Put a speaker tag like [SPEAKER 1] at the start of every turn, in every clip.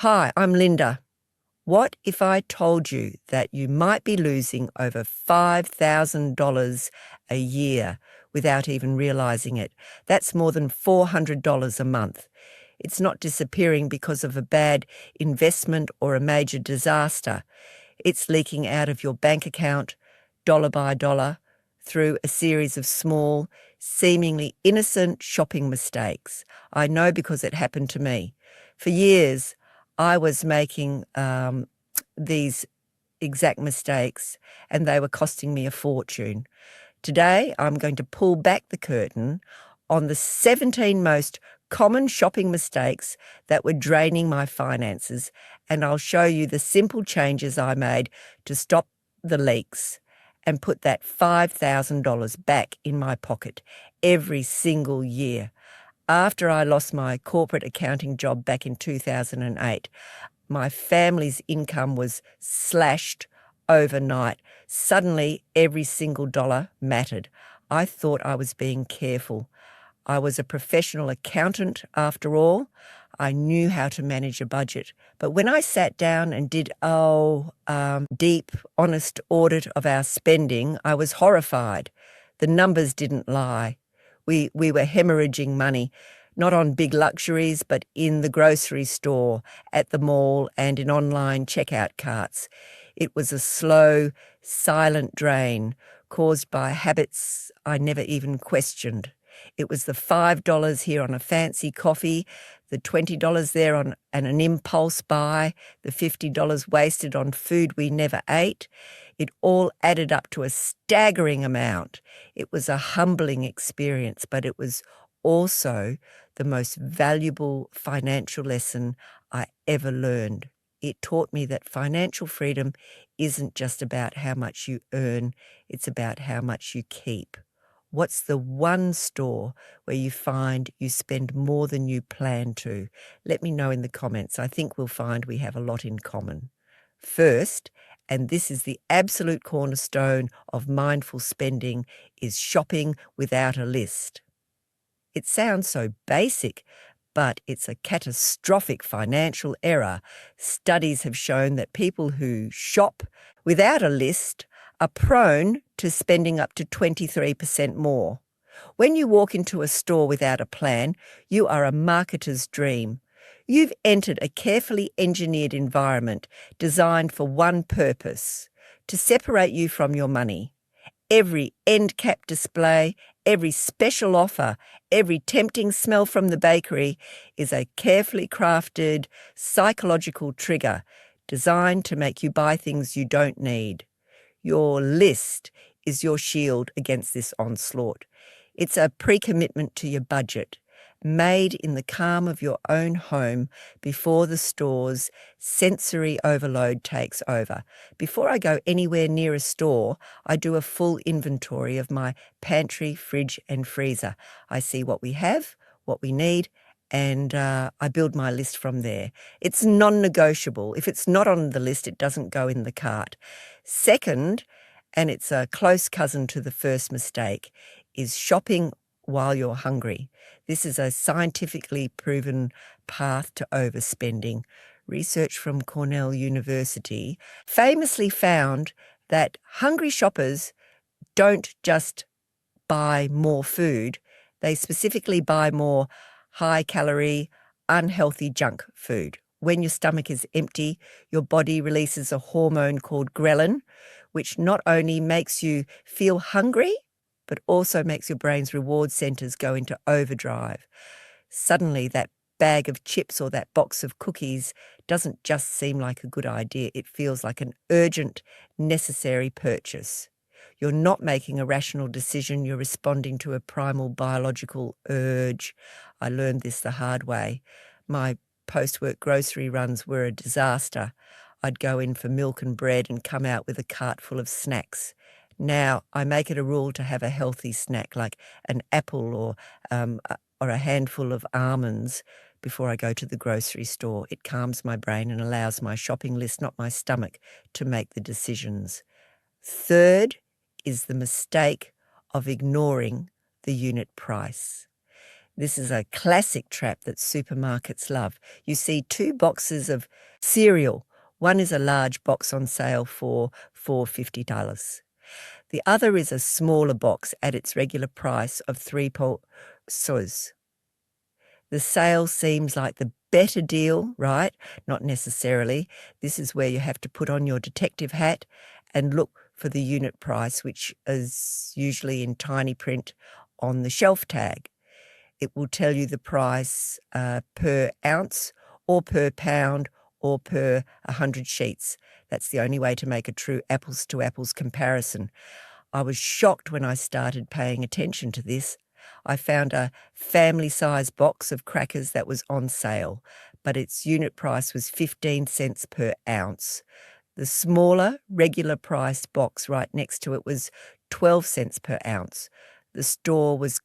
[SPEAKER 1] Hi, I'm Linda. What if I told you that you might be losing over $5,000 a year without even realizing it? That's more than $400 a month. It's not disappearing because of a bad investment or a major disaster. It's leaking out of your bank account, dollar by dollar, through a series of small, seemingly innocent shopping mistakes. I know because it happened to me. For years, I was making these exact mistakes, and they were costing me a fortune. Today, I'm going to pull back the curtain on the 17 most common shopping mistakes that were draining my finances, and I'll show you the simple changes I made to stop the leaks and put that $5,000 back in my pocket every single year. After I lost my corporate accounting job back in 2008, my family's income was slashed overnight. Suddenly, every single dollar mattered. I thought I was being careful. I was a professional accountant after all. I knew how to manage a budget. But when I sat down and did deep, honest audit of our spending, I was horrified. The numbers didn't lie. We were hemorrhaging money, not on big luxuries, but in the grocery store, at the mall, and in online checkout carts. It was a slow, silent drain caused by habits I never even questioned. It was the $5 here on a fancy coffee, the $20 there on an impulse buy, the $50 wasted on food we never ate. It all added up to a staggering amount. It was a humbling experience, but it was also the most valuable financial lesson I ever learned. It taught me that financial freedom isn't just about how much you earn, it's about how much you keep. What's the one store where you find you spend more than you plan to? Let me know in the comments. I think we'll find we have a lot in common. First, and this is the absolute cornerstone of mindful spending, is shopping without a list. It sounds so basic, but it's a catastrophic financial error. Studies have shown that people who shop without a list are prone to spending up to 23% more. When you walk into a store without a plan, you are a marketer's dream. You've entered a carefully engineered environment designed for one purpose: to separate you from your money. Every end cap display, every special offer, every tempting smell from the bakery is a carefully crafted psychological trigger designed to make you buy things you don't need. Your list is your shield against this onslaught. It's a pre-commitment to your budget, made in the calm of your own home before the store's sensory overload takes over. Before I go anywhere near a store, I do a full inventory of my pantry, fridge, and freezer. I see what we have, what we need, and I build my list from there. It's non-negotiable. If it's not on the list, it doesn't go in the cart. Second, and it's a close cousin to the first mistake, is shopping while you're hungry. This is a scientifically proven path to overspending. Research from Cornell University famously found that hungry shoppers don't just buy more food, they specifically buy more high-calorie, unhealthy junk food. When your stomach is empty, your body releases a hormone called ghrelin, which not only makes you feel hungry, but also makes your brain's reward centers go into overdrive. Suddenly, that bag of chips or that box of cookies doesn't just seem like a good idea. It feels like an urgent, necessary purchase. You're not making a rational decision. You're responding to a primal biological urge. I learned this the hard way. My post-work grocery runs were a disaster. I'd go in for milk and bread and come out with a cart full of snacks. Now I make it a rule to have a healthy snack like an apple or a handful of almonds before I go to the grocery store. It calms my brain and allows my shopping list, not my stomach, to make the decisions. Third is the mistake of ignoring the unit price. This is a classic trap that supermarkets love. You see 2 boxes of cereal. One is a large box on sale for $4.50. The other is a smaller box at its regular price of 3 pesos. The sale seems like the better deal, right? Not necessarily. This is where you have to put on your detective hat and look for the unit price, which is usually in tiny print on the shelf tag. It will tell you the price per ounce or per pound or per 100 sheets. That's the only way to make a true apples-to-apples comparison. I was shocked when I started paying attention to this. I found a family-size box of crackers that was on sale, but its unit price was 15 cents per ounce. The smaller, regular-priced box right next to it was 12 cents per ounce. The store was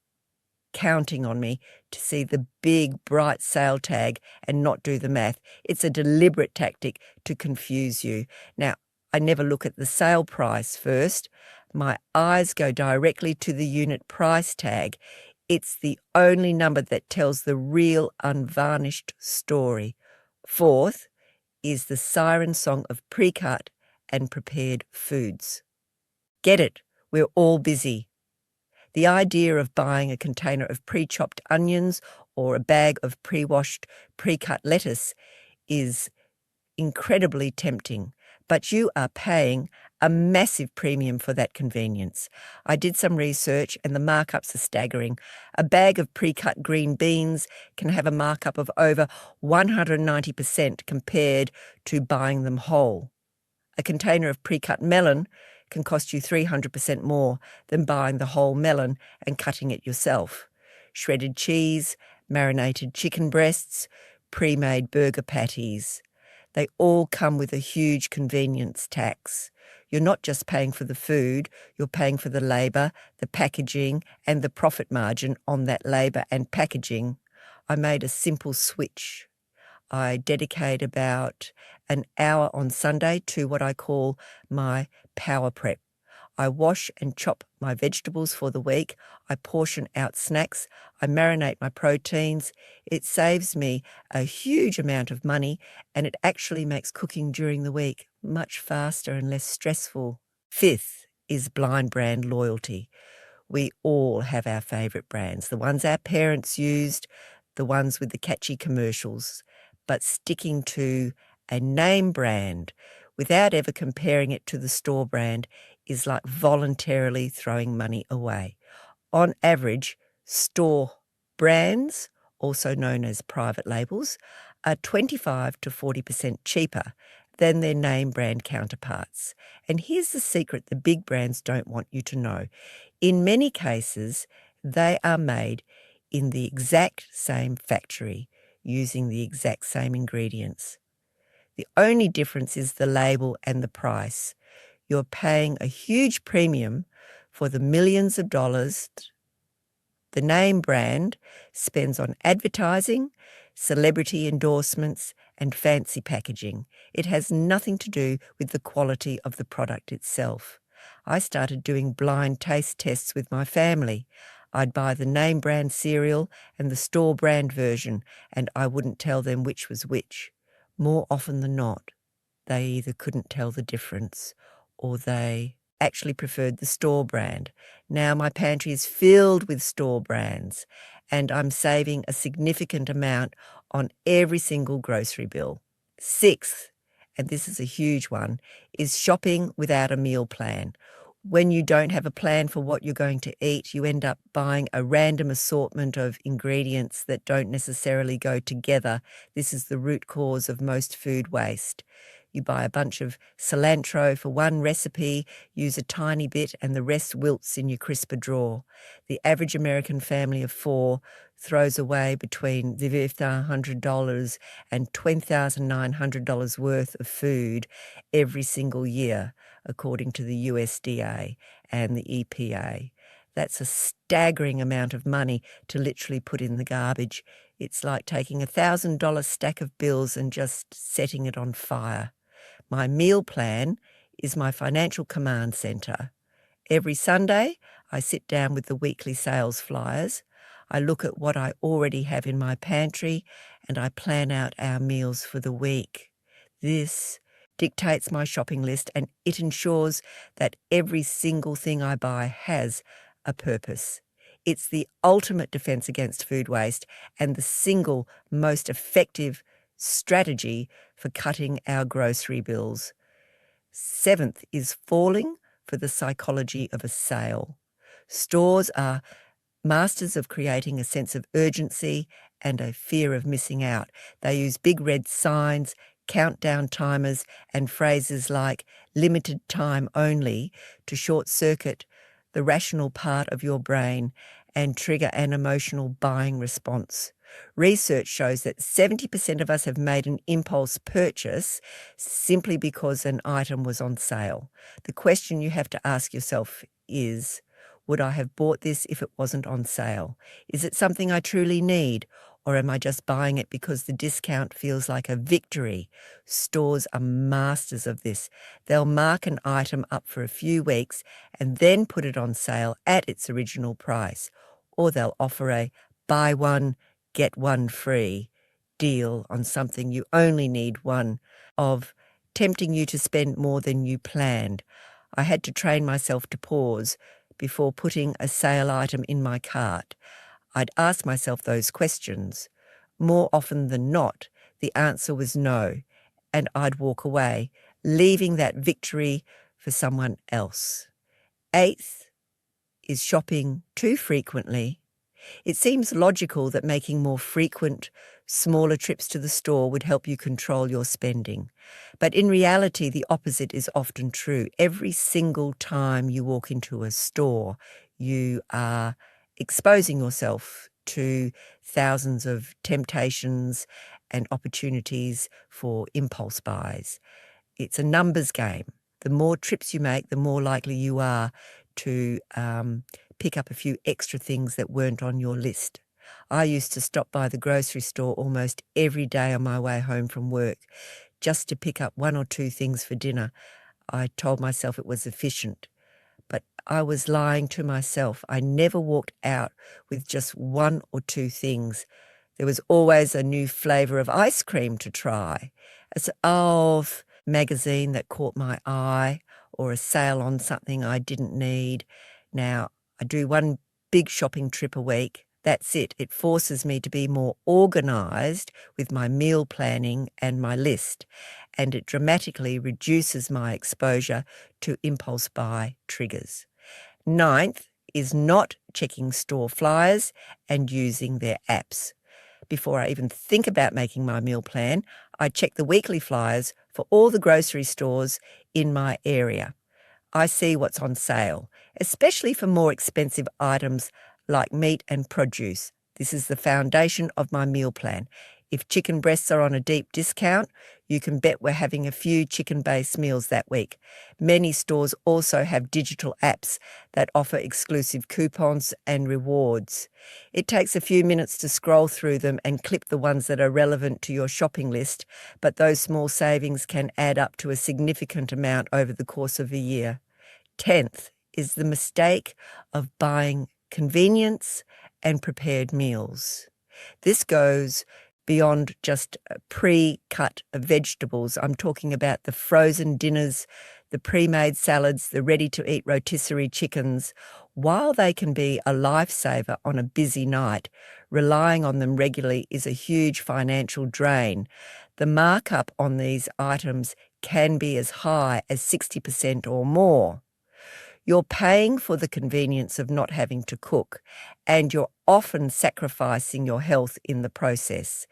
[SPEAKER 1] counting on me to see the big, bright sale tag and not do the math. It's a deliberate tactic to confuse you. Now, I never look at the sale price first. My eyes go directly to the unit price tag. It's the only number that tells the real, unvarnished story. Fourth is the siren song of pre-cut and prepared foods. Get it? We're all busy. The idea of buying a container of pre-chopped onions or a bag of pre-washed, pre-cut lettuce is incredibly tempting, but you are paying a massive premium for that convenience. I did some research and the markups are staggering. A bag of pre-cut green beans can have a markup of over 190% compared to buying them whole. A container of pre-cut melon can cost you 300% more than buying the whole melon and cutting it yourself. Shredded cheese, marinated chicken breasts, pre-made burger patties. They all come with a huge convenience tax. You're not just paying for the food, you're paying for the labour, the packaging, and the profit margin on that labour and packaging. I made a simple switch. I dedicate about an hour on Sunday to what I call my power prep. I wash and chop my vegetables for the week. I portion out snacks. I marinate my proteins. It saves me a huge amount of money, and it actually makes cooking during the week much faster and less stressful. Fifth is blind brand loyalty. We all have our favourite brands, the ones our parents used, the ones with the catchy commercials, but sticking to a name brand without ever comparing it to the store brand is like voluntarily throwing money away. On average, store brands, also known as private labels, are 25 to 40% cheaper than their name brand counterparts. And here's the secret the big brands don't want you to know. In many cases, they are made in the exact same factory using the exact same ingredients. The only difference is the label and the price. You're paying a huge premium for the millions of dollars the name brand spends on advertising, celebrity endorsements, and fancy packaging. It has nothing to do with the quality of the product itself. I started doing blind taste tests with my family. I'd buy the name brand cereal and the store brand version, and I wouldn't tell them which was which. More often than not, they either couldn't tell the difference or they actually preferred the store brand. Now my pantry is filled with store brands, and I'm saving a significant amount on every single grocery bill. Sixth, and this is a huge one, is shopping without a meal plan. When you don't have a plan for what you're going to eat, you end up buying a random assortment of ingredients that don't necessarily go together. This is the root cause of most food waste. You buy a bunch of cilantro for one recipe, use a tiny bit, and the rest wilts in your crisper drawer. The average American family of 4 throws away between $1,500 and $20,900 worth of food every single year, according to the USDA and the EPA. That's a staggering amount of money to literally put in the garbage. It's like taking a $1,000 stack of bills and just setting it on fire. My meal plan is my financial command center. Every Sunday, I sit down with the weekly sales flyers. I look at what I already have in my pantry and I plan out our meals for the week. This dictates my shopping list and it ensures that every single thing I buy has a purpose. It's the ultimate defense against food waste and the single most effective strategy for cutting our grocery bills. 7th is falling for the psychology of a sale. Stores are masters of creating a sense of urgency and a fear of missing out. They use big red signs, countdown timers, and phrases like limited time only to short-circuit the rational part of your brain and trigger an emotional buying response. Research shows that 70% of us have made an impulse purchase simply because an item was on sale. The question you have to ask yourself is, would I have bought this if it wasn't on sale? Is it something I truly need, or am I just buying it because the discount feels like a victory? Stores are masters of this. They'll mark an item up for a few weeks and then put it on sale at its original price, or they'll offer a buy one, get one free deal on something you only need one of, tempting you to spend more than you planned. I had to train myself to pause before putting a sale item in my cart. I'd ask myself those questions. More often than not, the answer was no, and I'd walk away, leaving that victory for someone else. 8th is shopping too frequently. It seems logical that making more frequent, smaller trips to the store would help you control your spending. But in reality, the opposite is often true. Every single time you walk into a store, you are exposing yourself to thousands of temptations and opportunities for impulse buys. It's a numbers game. The more trips you make, the more likely you are to pick up a few extra things that weren't on your list. I used to stop by the grocery store almost every day on my way home from work just to pick up one or two things for dinner. I told myself it was efficient, but I was lying to myself. I never walked out with just one or two things. There was always a new flavour of ice cream to try, a magazine that caught my eye, or a sale on something I didn't need. Now, I do one big shopping trip a week. That's it. It forces me to be more organised with my meal planning and my list, and it dramatically reduces my exposure to impulse buy triggers. 9th is not checking store flyers and using their apps. Before I even think about making my meal plan, I check the weekly flyers for all the grocery stores in my area. I see what's on sale, especially for more expensive items like meat and produce. This is the foundation of my meal plan. If chicken breasts are on a deep discount, you can bet we're having a few chicken-based meals that week. Many stores also have digital apps that offer exclusive coupons and rewards. It takes a few minutes to scroll through them and clip the ones that are relevant to your shopping list, but those small savings can add up to a significant amount over the course of a year. 10th is the mistake of buying convenience and prepared meals. This goes beyond just pre-cut vegetables. I'm talking about the frozen dinners, the pre-made salads, the ready-to-eat rotisserie chickens. While they can be a lifesaver on a busy night, relying on them regularly is a huge financial drain. The markup on these items can be as high as 60% or more. You're paying for the convenience of not having to cook, and you're often sacrificing your health in the process.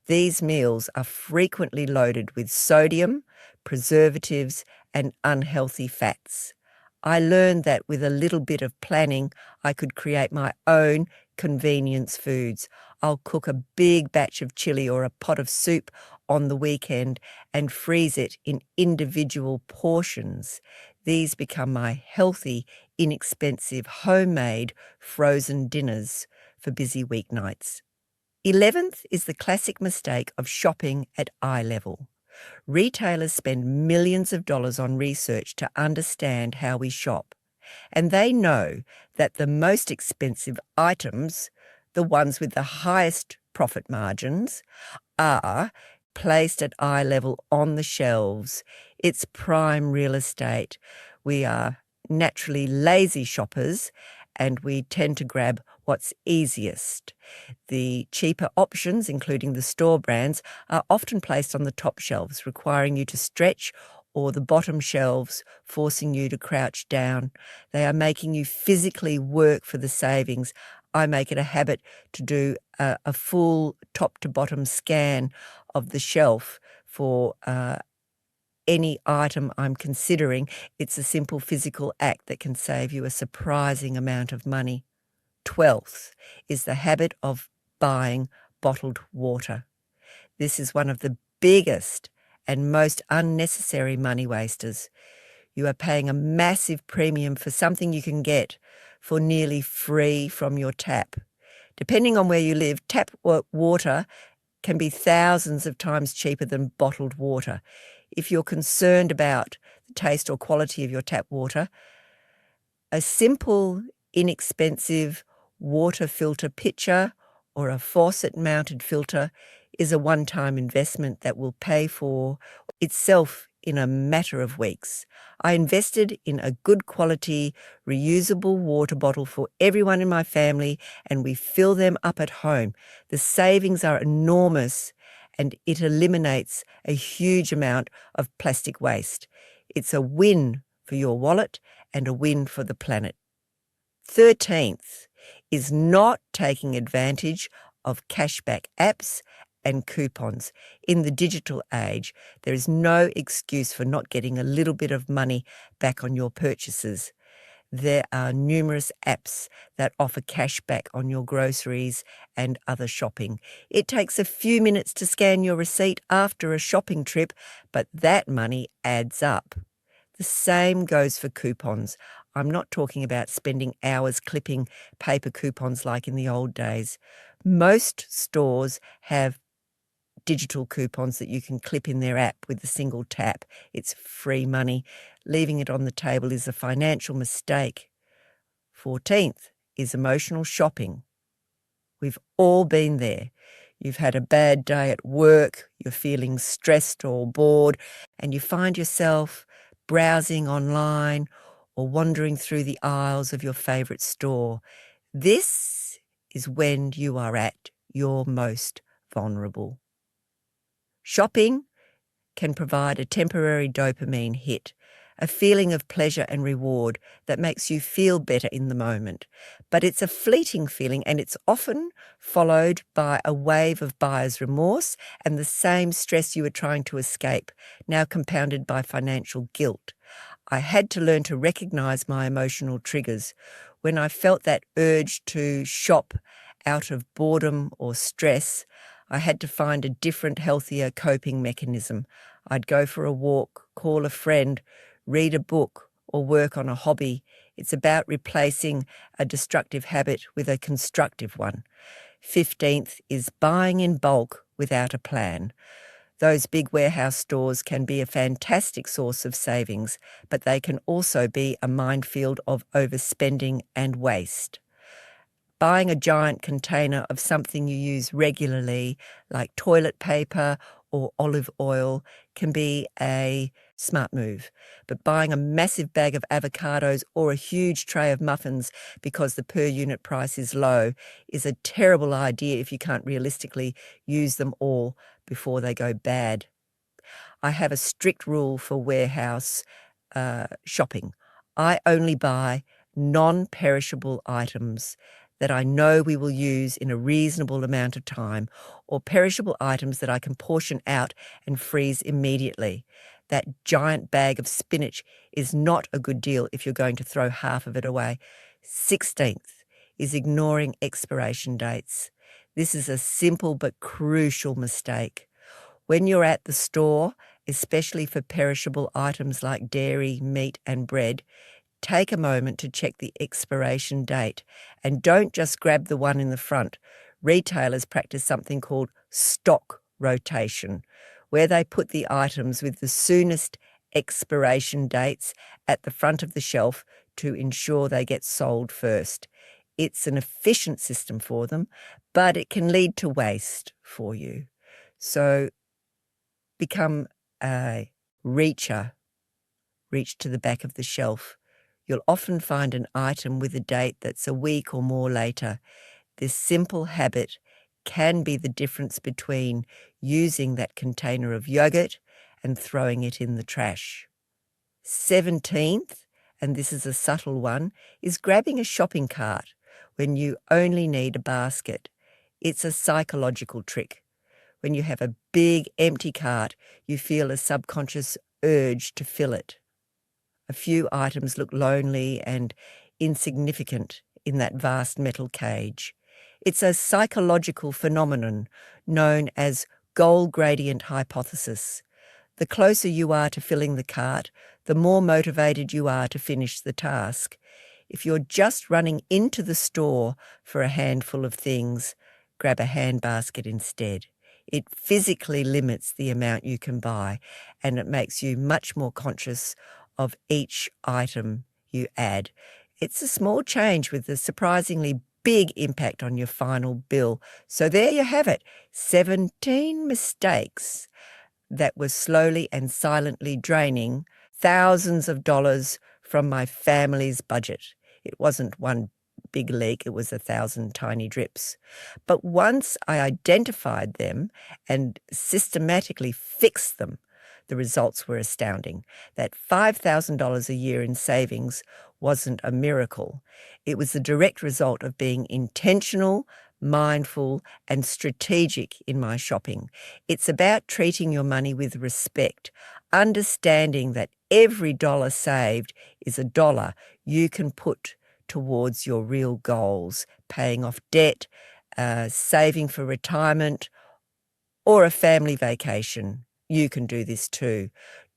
[SPEAKER 1] These meals are frequently loaded with sodium, preservatives, and unhealthy fats. I learned that with a little bit of planning, I could create my own convenience foods. I'll cook a big batch of chili or a pot of soup on the weekend and freeze it in individual portions. These become my healthy, inexpensive, homemade frozen dinners for busy weeknights. 11th is the classic mistake of shopping at eye level. Retailers spend millions of dollars on research to understand how we shop, and they know that the most expensive items, the ones with the highest profit margins, are placed at eye level on the shelves. It's prime real estate. We are naturally lazy shoppers, and we tend to grab what's easiest. The cheaper options, including the store brands, are often placed on the top shelves, requiring you to stretch, or the bottom shelves, forcing you to crouch down. They are making you physically work for the savings. I make it a habit to do a full top-to-bottom scan of the shelf for any item I'm considering. It's a simple physical act that can save you a surprising amount of money. 12th is the habit of buying bottled water. This is one of the biggest and most unnecessary money wasters. You are paying a massive premium for something you can get for nearly free from your tap. Depending on where you live, tap water can be thousands of times cheaper than bottled water. If you're concerned about the taste or quality of your tap water, a simple, inexpensive water filter pitcher or a faucet-mounted filter is a one-time investment that will pay for itself in a matter of weeks. I invested in a good quality, reusable water bottle for everyone in my family, and we fill them up at home. The savings are enormous, and it eliminates a huge amount of plastic waste. It's a win for your wallet and a win for the planet. 13th is not taking advantage of cashback apps and coupons. In the digital age, there is no excuse for not getting a little bit of money back on your purchases. There are numerous apps that offer cash back on your groceries and other shopping. It takes a few minutes to scan your receipt after a shopping trip, but that money adds up. The same goes for coupons. I'm not talking about spending hours clipping paper coupons like in the old days. Most stores have digital coupons that you can clip in their app with a single tap. It's free money. Leaving it on the table is a financial mistake. 14th is emotional shopping. We've all been there. You've had a bad day at work, you're feeling stressed or bored, and you find yourself browsing online or wandering through the aisles of your favourite store. This is when you are at your most vulnerable. Shopping can provide a temporary dopamine hit, a feeling of pleasure and reward that makes you feel better in the moment. But it's a fleeting feeling, and it's often followed by a wave of buyer's remorse and the same stress you were trying to escape, now compounded by financial guilt. I had to learn to recognize my emotional triggers. When I felt that urge to shop out of boredom or stress, I had to find a different, healthier coping mechanism. I'd go for a walk, call a friend, read a book, or work on a hobby. It's about replacing a destructive habit with a constructive one. 15th is buying in bulk without a plan. Those big warehouse stores can be a fantastic source of savings, but they can also be a minefield of overspending and waste. Buying a giant container of something you use regularly, like toilet paper or olive oil, can be a smart move. But buying a massive bag of avocados or a huge tray of muffins because the per unit price is low is a terrible idea if you can't realistically use them all before they go bad. I have a strict rule for warehouse shopping. I only buy non-perishable items that I know we will use in a reasonable amount of time, or perishable items that I can portion out and freeze immediately. That giant bag of spinach is not a good deal if you're going to throw half of it away. 16th is ignoring expiration dates. This is a simple but crucial mistake. When you're at the store, especially for perishable items like dairy, meat, and bread, take a moment to check the expiration date, and don't just grab the one in the front. Retailers practice something called stock rotation, where they put the items with the soonest expiration dates at the front of the shelf to ensure they get sold first. It's an efficient system for them, but it can lead to waste for you. So become a reacher. Reach to the back of the shelf. You'll often find an item with a date that's a week or more later. This simple habit can be the difference between using that container of yogurt and throwing it in the trash. 17th, and this is a subtle one, is grabbing a shopping cart when you only need a basket. It's a psychological trick. When you have a big empty cart, you feel a subconscious urge to fill it. A few items look lonely and insignificant in that vast metal cage. It's a psychological phenomenon known as goal gradient hypothesis. The closer you are to filling the cart, the more motivated you are to finish the task. If you're just running into the store for a handful of things, grab a handbasket instead. It physically limits the amount you can buy, and it makes you much more conscious of each item you add. It's a small change with a surprisingly big impact on your final bill. So there you have it, 17 mistakes that were slowly and silently draining thousands of dollars from my family's budget. It wasn't one big leak, it was 1,000 tiny drips. But once I identified them and systematically fixed them, the results were astounding. That $5,000 a year in savings wasn't a miracle. It was the direct result of being intentional, mindful, and strategic in my shopping. It's about treating your money with respect, understanding that every dollar saved is a dollar you can put towards your real goals, paying off debt, saving for retirement, or a family vacation. You can do this too.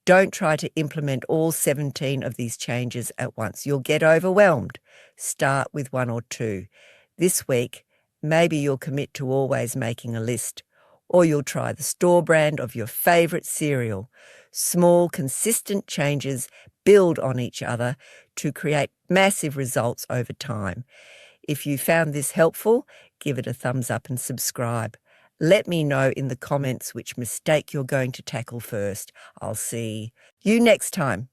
[SPEAKER 1] Don't try to implement all 17 of these changes at once. You'll get overwhelmed. Start with 1 or 2. This week, maybe you'll commit to always making a list, or you'll try the store brand of your favorite cereal. Small, consistent changes build on each other to create massive results over time. If you found this helpful, give it a thumbs up and subscribe. Let me know in the comments which mistake you're going to tackle first. I'll see you next time.